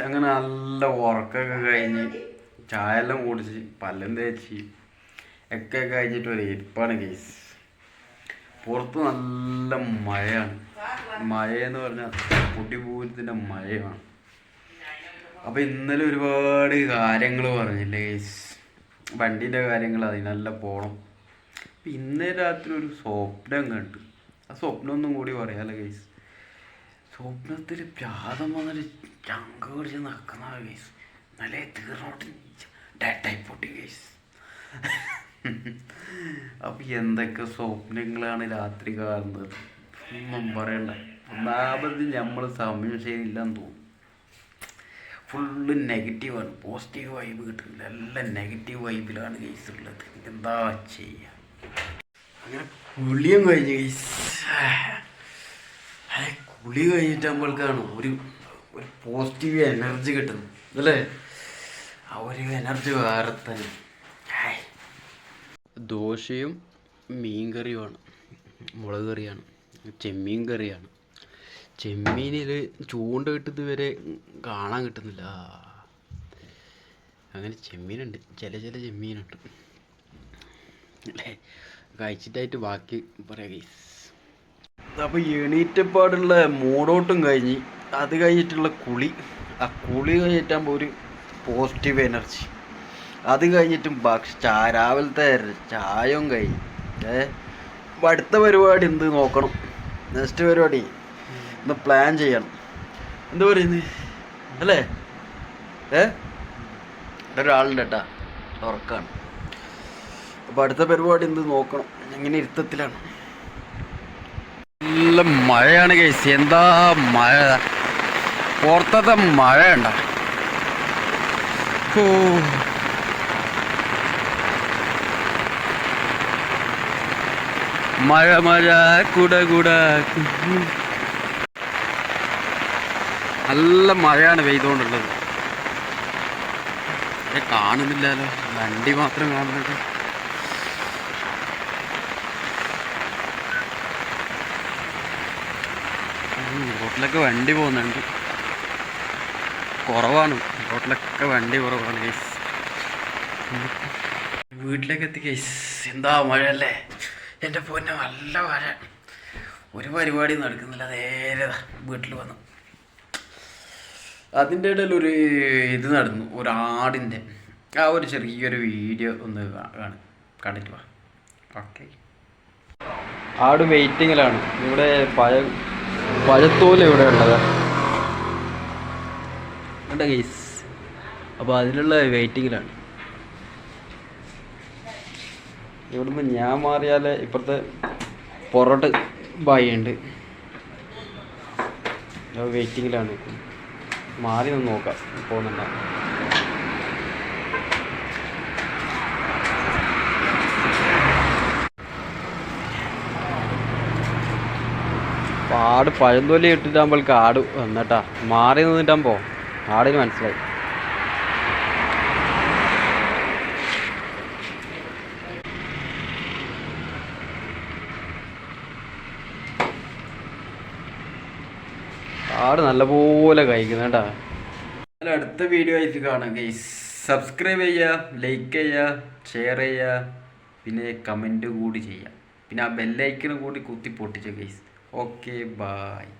അങ്ങനെ നല്ല ഉറക്കൊക്കെ കഴിഞ്ഞ് ചായ എല്ലാം കുടിച്ച് പല്ലും തേച്ച് ഒക്കെ കഴിഞ്ഞിട്ട് ഒരു ഇരിപ്പാണ് കേസ്. പുറത്ത് നല്ല മഴയാണ്. മഴയെന്ന് പറഞ്ഞാൽ പൊടിപൂരത്തിൻ്റെ മഴയാണ്. അപ്പോൾ ഇന്നലെ ഒരുപാട് കാര്യങ്ങൾ പറഞ്ഞില്ലേ കേസ്, വണ്ടീൻ്റെ കാര്യങ്ങൾ അതിനെല്ലാം പോകണം. അപ്പം ഇന്നലെ രാത്രി ഒരു സ്വപ്നം കണ്ടു. ആ സ്വപ്നം ഒന്നും കൂടി പറയാമല്ലോ കേസ്. സ്വപ്നത്തിൽ പ്രാതം വന്നിട്ട് ചങ്ക പിടിച്ച് നടക്കുന്ന കേസ്. നല്ല തീർന്നോട്ട് ഡേറ്റായി പൊട്ടി കേസ്. അപ്പം എന്തൊക്കെ സ്വപ്നങ്ങളാണ് രാത്രി കാണുന്നത് ഒന്നും പറയണ്ട. ഒന്നാമത് നമ്മൾ സമയം ശരിയില്ലെന്ന് തോന്നും. ഫുള്ള് നെഗറ്റീവാണ്, പോസിറ്റീവ് വൈബ് കിട്ടുന്നില്ല. എല്ലാം നെഗറ്റീവ് വൈബിലാണ് കേസ് ഉള്ളത്. എന്താ ചെയ്യുക? അങ്ങനെ കുളിയും കഴിഞ്ഞ് കേസ്. കുളി കഴിഞ്ഞിട്ട് നമ്മൾക്കാണ് ഒരു പോസിറ്റീവ് എനർജി കിട്ടുന്നത് അല്ലേ? ആ ഒരു എനർജി വേറെ തന്നെ. ദോശയും മീൻ കറിയുമാണ്, മുളക് കറിയാണ്, ചെമ്മീൻ കറിയാണ്. ചെമ്മീനിൽ ചൂണ്ട കിട്ടുന്നത് വരെ കാണാൻ കിട്ടുന്നില്ല. അങ്ങനെ ചെമ്മീനുണ്ട്, ചില ചെമ്മീനുണ്ട് അല്ലേ. കഴിച്ചിട്ടായിട്ട് ബാക്കി പറയാം ഗൈസ്. അപ്പോൾ എണീറ്റപ്പാടുള്ള മൂടോട്ടും കഴിഞ്ഞ് അത് കഴിഞ്ഞിട്ടുള്ള കുളി. ആ കുളി കഴിഞ്ഞിട്ടാകുമ്പോൾ ഒരു പോസിറ്റീവ് എനർജി. അത് കഴിഞ്ഞിട്ടും രാവിലത്തെ ചായയും കഴിഞ്ഞ് അപ്പോൾ അടുത്ത പരിപാടി എന്ത് നോക്കണം. നെക്സ്റ്റ് പരിപാടി ഒന്ന് പ്ലാൻ ചെയ്യണം. എന്താ പറയുന്നത് അല്ലേ? ഒരാളുണ്ട് കേട്ടാ, ഉറക്കാണ്. അപ്പോൾ അടുത്ത പരിപാടി എന്ത് നോക്കണം. ഇങ്ങനെ ഇരുത്തത്തിലാണ്. നല്ല മഴയാണ് കേസ്. എന്താ മഴ! പുറത്തത്തെ മഴ ഉണ്ട. മഴ മഴ കുട കുട. നല്ല മഴയാണ് പെയ്തുകൊണ്ടുള്ളത്. കാണുന്നില്ലല്ലോ, വണ്ടി മാത്രം കാണുന്നുണ്ട്. റോട്ടിലൊക്കെ വണ്ടി പോകുന്നുണ്ട്, കുറവാണ്. റോട്ടിലൊക്കെ വണ്ടി കുറവാണ് കേസ്. വീട്ടിലേക്ക് എത്തി കേസ്. എന്താ മഴയല്ലേ എൻ്റെ പൊന്നെ, നല്ല മഴ. ഒരു പരിപാടി നടക്കുന്നില്ല. നേരെ വീട്ടിൽ വന്നു. അതിൻ്റെ ഇടയിൽ ഒരു ഇത് നടന്നു, ഒരു ആടിൻ്റെ. ആ ഒരു ചെറിയൊരു വീഡിയോ ഒന്ന് കണ്ടിട്ട് വാ. ഓക്കെ. ആട് വെയിറ്റിങ്ങിലാണ്. ഇവിടെ പഴത്തോല ഇവിടെ ഉള്ളത് കേട്ടോ ഗൈസ്. അപ്പോൾ അതിലുള്ള വെയിറ്റിങ്ങിലാണ്. ഇവിടുന്ന് ഞാൻ മാറിയാൽ ഇപ്പുറത്തെ പൊറോട്ട ബായി ഉണ്ട്, വെയിറ്റിങ്ങിലാണ്. മാറി ഒന്ന് നോക്കാം പോകുന്നുണ്ടോ. ആട് പഴന്തൊലി ഇട്ടിട്ടാകുമ്പോൾക്ക് ആട് വന്നിട്ടാ. മാറി നിന്നിട്ടാകുമ്പോൾ ആടിന് മനസ്സിലായി. ആട് നല്ലപോലെ കഴിക്കുന്നുണ്ടാ. അടുത്ത വീഡിയോ ആയിട്ട് കാണാം ഗൈസ്. സബ്സ്ക്രൈബ് ചെയ്യുക, ലൈക്ക് ചെയ്യുക, ഷെയർ ചെയ്യുക, പിന്നെ കമൻറ്റ് കൂടി ചെയ്യുക. പിന്നെ ആ ബെല്ലൈക്കനും കൂടി കുത്തി പൊട്ടിച്ച ഗൈസ്. Okay, bye.